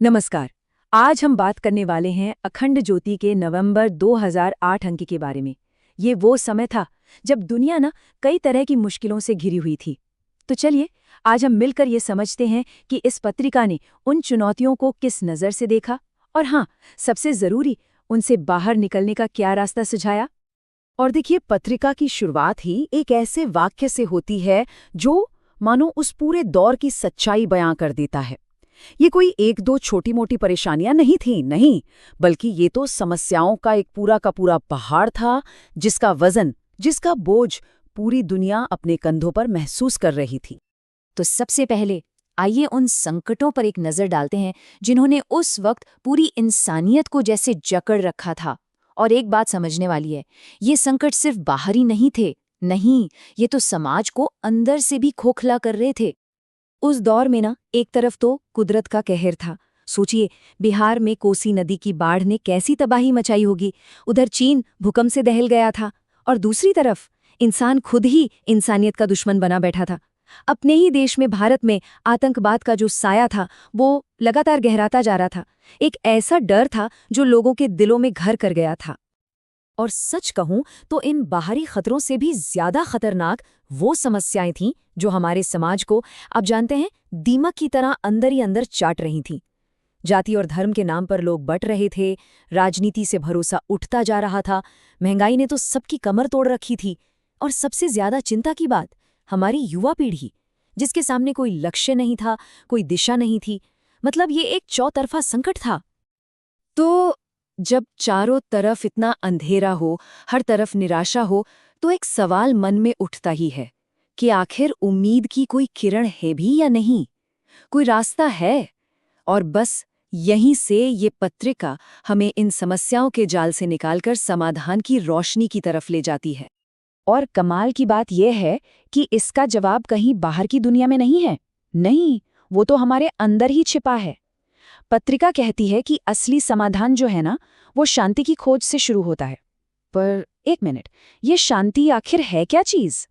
नमस्कार। आज हम बात करने वाले हैं अखंड ज्योति के नवंबर 2008 अंक के बारे में। ये वो समय था जब दुनिया कई तरह की मुश्किलों से घिरी हुई थी। तो चलिए आज हम मिलकर ये समझते हैं कि इस पत्रिका ने उन चुनौतियों को किस नज़र से देखा और हाँ, सबसे ज़रूरी, उनसे बाहर निकलने का क्या रास्ता सुझाया। और देखिए, पत्रिका की शुरुआत ही एक ऐसे वाक्य से होती है जो मानो उस पूरे दौर की सच्चाई बयां कर देता है। ये कोई एक दो छोटी मोटी परेशानियां नहीं थीं, नहीं, बल्कि ये तो समस्याओं का एक पूरा का पूरा पहाड़ था, जिसका वजन, जिसका बोझ पूरी दुनिया अपने कंधों पर महसूस कर रही थी। तो सबसे पहले आइए उन संकटों पर एक नज़र डालते हैं जिन्होंने उस वक्त पूरी इंसानियत को जैसे जकड़ रखा था। और एक बात समझने वाली है, ये संकट सिर्फ बाहरी नहीं थे, नहीं, ये तो समाज को अंदर से भी खोखला कर रहे थे। उस दौर में एक तरफ तो कुदरत का कहर था। सोचिए, बिहार में कोसी नदी की बाढ़ ने कैसी तबाही मचाई होगी, उधर चीन भूकंप से दहल गया था, और दूसरी तरफ इंसान खुद ही इंसानियत का दुश्मन बना बैठा था। अपने ही देश में, भारत में, आतंकवाद का जो साया था वो लगातार गहराता जा रहा था। एक ऐसा डर था जो लोगों के दिलों में घर कर गया था। और सच कहूं तो इन बाहरी खतरों से भी ज्यादा खतरनाक वो समस्याएं थीं जो हमारे समाज को, आप जानते हैं, दीमक की तरह अंदर ही अंदर चाट रही थीं। जाति और धर्म के नाम पर लोग बंट रहे थे, राजनीति से भरोसा उठता जा रहा था, महंगाई ने तो सबकी कमर तोड़ रखी थी, और सबसे ज्यादा चिंता की बात, हमारी युवा पीढ़ी, जिसके सामने कोई लक्ष्य नहीं था, कोई दिशा नहीं थी। मतलब ये एक चौतरफा संकट था। तो जब चारों तरफ इतना अंधेरा हो, हर तरफ निराशा हो, तो एक सवाल मन में उठता ही है कि आखिर उम्मीद की कोई किरण है भी या नहीं, कोई रास्ता है। और बस यहीं से ये पत्रिका हमें इन समस्याओं के जाल से निकालकर समाधान की रोशनी की तरफ ले जाती है। और कमाल की बात यह है कि इसका जवाब कहीं बाहर की दुनिया में नहीं है, नहीं, वो तो हमारे अंदर ही छिपा है। पत्रिका कहती है कि असली समाधान जो है वो शांति की खोज से शुरू होता है। पर एक मिनट, ये शांति आखिर है क्या चीज?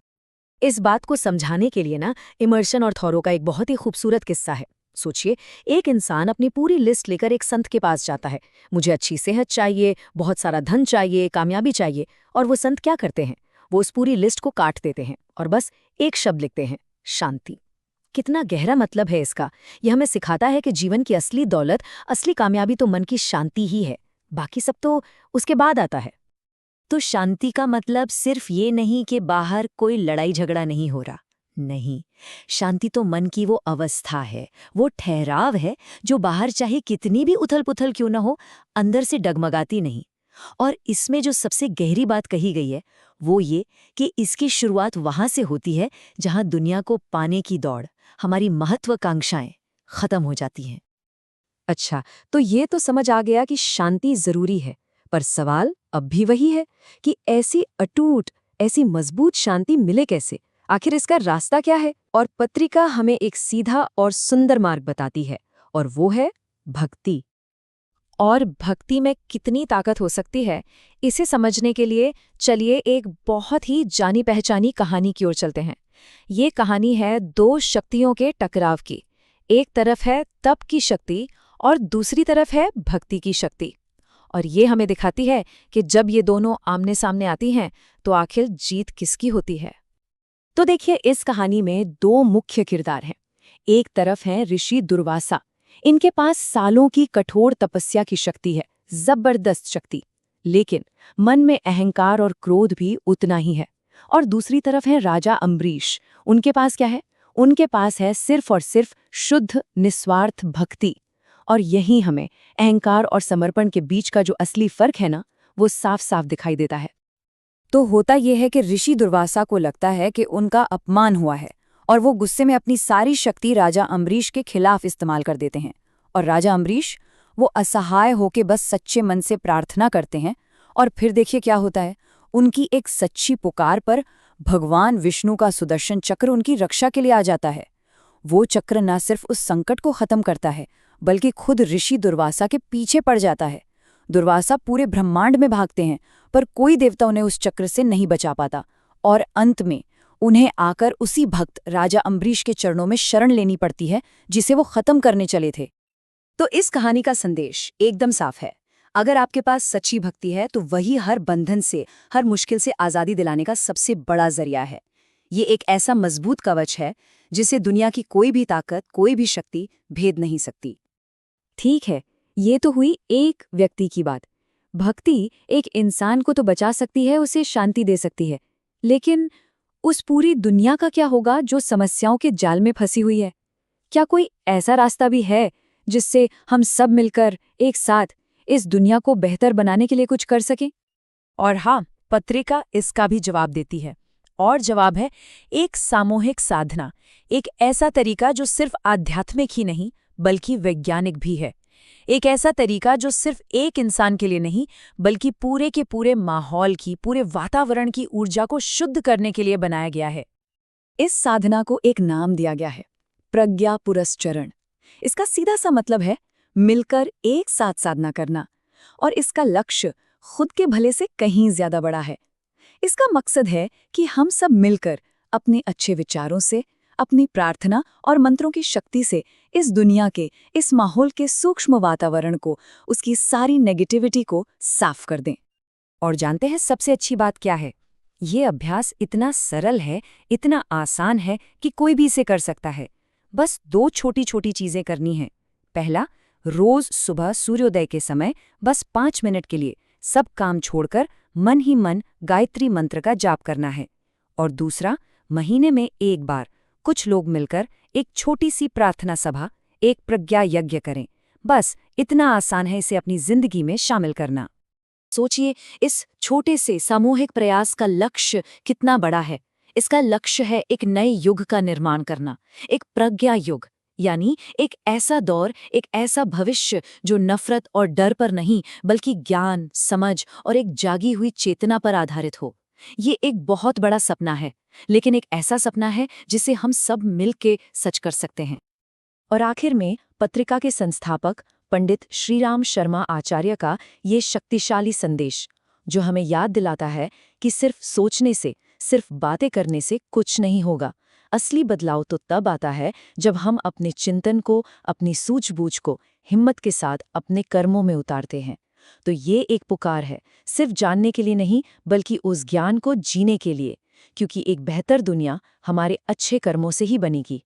इस बात को समझाने के लिए इमर्शन और थॉरो का एक बहुत ही खूबसूरत किस्सा है। सोचिए, एक इंसान अपनी पूरी लिस्ट लेकर एक संत के पास जाता है। मुझे अच्छी सेहत चाहिए, बहुत सारा धन चाहिए, कामयाबी चाहिए। और वो संत क्या करते हैं? वो उस पूरी लिस्ट को काट देते हैं और बस एक शब्द लिखते हैं, शांति। कितना गहरा मतलब है इसका। यह हमें सिखाता है कि जीवन की असली दौलत, असली कामयाबी तो मन की शांति ही है, बाकी सब तो उसके बाद आता है। तो शांति का मतलब सिर्फ ये नहीं कि बाहर कोई लड़ाई झगड़ा नहीं हो रहा, नहीं, शांति तो मन की वो अवस्था है, वो ठहराव है जो बाहर चाहे कितनी भी उथल पुथल क्यों न हो, अंदर से डगमगाती नहीं। और इसमें जो सबसे गहरी बात कही गई है वो ये कि इसकी शुरुआत वहां से होती है जहां दुनिया को पाने की दौड़, हमारी महत्वाकांक्षाएं खत्म हो जाती हैं। अच्छा, तो ये तो समझ आ गया कि शांति जरूरी है, पर सवाल अब भी वही है कि ऐसी अटूट, ऐसी मजबूत शांति मिले कैसे? आखिर इसका रास्ता क्या है? और पत्रिका हमें एक सीधा और सुंदर मार्ग बताती है, और वो है भक्ति। और भक्ति में कितनी ताकत हो सकती है, इसे समझने के लिए चलिए एक बहुत ही जानी पहचानी कहानी की ओर चलते हैं। ये कहानी है दो शक्तियों के टकराव की। एक तरफ है तप की शक्ति और दूसरी तरफ है भक्ति की शक्ति। और ये हमें दिखाती है कि जब ये दोनों आमने सामने आती हैं तो आखिर जीत किसकी होती है। तो देखिए, इस कहानी में दो मुख्य किरदार हैं। एक तरफ हैं ऋषि दुर्वासा। इनके पास सालों की कठोर तपस्या की शक्ति है, जबरदस्त शक्ति, लेकिन मन में अहंकार और क्रोध भी उतना ही है। और दूसरी तरफ है राजा अम्बरीश। उनके पास क्या है? उनके पास है सिर्फ और सिर्फ शुद्ध निस्वार्थ भक्ति। और यही हमें अहंकार और समर्पण के बीच का जो असली फर्क है वो साफ साफ दिखाई देता है। तो होता यह है कि ऋषि दुर्वासा को लगता है कि उनका अपमान हुआ है, और वो गुस्से में अपनी सारी शक्ति राजा अम्बरीश के खिलाफ इस्तेमाल कर देते हैं। और राजा अम्बरीश, वो असहाय होके बस सच्चे मन से प्रार्थना करते हैं। और फिर देखिए क्या होता है। उनकी एक सच्ची पुकार पर भगवान विष्णु का सुदर्शन चक्र उनकी रक्षा के लिए आ जाता है। वो चक्र न सिर्फ उस संकट को खत्म करता है, बल्कि खुद ऋषि दुर्वासा के पीछे पड़ जाता है। दुर्वासा पूरे ब्रह्मांड में भागते हैं, पर कोई देवता उन्हें उस चक्र से नहीं बचा पाता। और अंत में उन्हें आकर उसी भक्त राजा अम्बरीश के चरणों में शरण लेनी पड़ती है जिसे वो खत्म करने चले थे। तो इस कहानी का संदेश एकदम साफ है। अगर आपके पास सच्ची भक्ति है तो वही हर बंधन से, हर मुश्किल से आज़ादी दिलाने का सबसे बड़ा जरिया है। ये एक ऐसा मजबूत कवच है जिसे दुनिया की कोई भी ताकत, कोई भी शक्ति भेद नहीं सकती। ठीक है, ये तो हुई एक व्यक्ति की बात। भक्ति एक इंसान को तो बचा सकती है, उसे शांति दे सकती है, लेकिन उस पूरी दुनिया का क्या होगा जो समस्याओं के जाल में फंसी हुई है? क्या कोई ऐसा रास्ता भी है जिससे हम सब मिलकर एक साथ इस दुनिया को बेहतर बनाने के लिए कुछ कर सकें? और हाँ, पत्रिका इसका भी जवाब देती है। और जवाब है एक सामूहिक साधना, एक ऐसा तरीका जो सिर्फ आध्यात्मिक ही नहीं बल्कि वैज्ञानिक भी है। एक ऐसा तरीका जो सिर्फ एक इंसान के लिए नहीं बल्कि पूरे के पूरे माहौल की, पूरे वातावरण की ऊर्जा को शुद्ध करने के लिए बनाया गया है। इस साधना को एक नाम दिया गया है, प्रज्ञा पुरस्चरण। इसका सीधा सा मतलब है मिलकर एक साथ साधना करना, और इसका लक्ष्य खुद के भले से कहीं ज्यादा बड़ा है। इसका मकसद है कि हम सब मिलकर अपने अच्छे विचारों से, अपनी प्रार्थना और मंत्रों की शक्ति से इस दुनिया के, इस माहौल के सूक्ष्म वातावरण को, उसकी सारी नेगेटिविटी को साफ कर दें। और जानते हैं सबसे अच्छी बात क्या है? ये अभ्यास इतना सरल है, इतना आसान है कि कोई भी इसे कर सकता है। बस 2 छोटी-छोटी चीजें करनी हैं। पहला, रोज सुबह सूर्योदय के समय बस 5 मिनट के लिए सब काम छोड़कर मन ही मन गायत्री मंत्र का जाप करना है। और दूसरा, महीने में एक बार कुछ लोग मिलकर एक छोटी सी प्रार्थना सभा, एक प्रज्ञा यज्ञ करें। बस इतना आसान है इसे अपनी जिंदगी में शामिल करना। सोचिए, इस छोटे से सामूहिक प्रयास का लक्ष्य कितना बड़ा है। इसका लक्ष्य है एक नए युग का निर्माण करना, एक प्रज्ञा युग, यानी एक ऐसा दौर, एक ऐसा भविष्य जो नफरत और डर पर नहीं बल्कि ज्ञान, समझ और एक जागी हुई चेतना पर आधारित हो। ये एक बहुत बड़ा सपना है, लेकिन एक ऐसा सपना है जिसे हम सब मिलके सच कर सकते हैं। और आखिर में पत्रिका के संस्थापक पंडित श्रीराम शर्मा आचार्य का ये शक्तिशाली संदेश, जो हमें याद दिलाता है कि सिर्फ सोचने से, सिर्फ बातें करने से कुछ नहीं होगा। असली बदलाव तो तब आता है जब हम अपने चिंतन को, अपनी सूझबूझ को हिम्मत के साथ अपने कर्मों में उतारते हैं। तो ये एक पुकार है, सिर्फ जानने के लिए नहीं बल्कि उस ज्ञान को जीने के लिए, क्योंकि एक बेहतर दुनिया हमारे अच्छे कर्मों से ही बनेगी।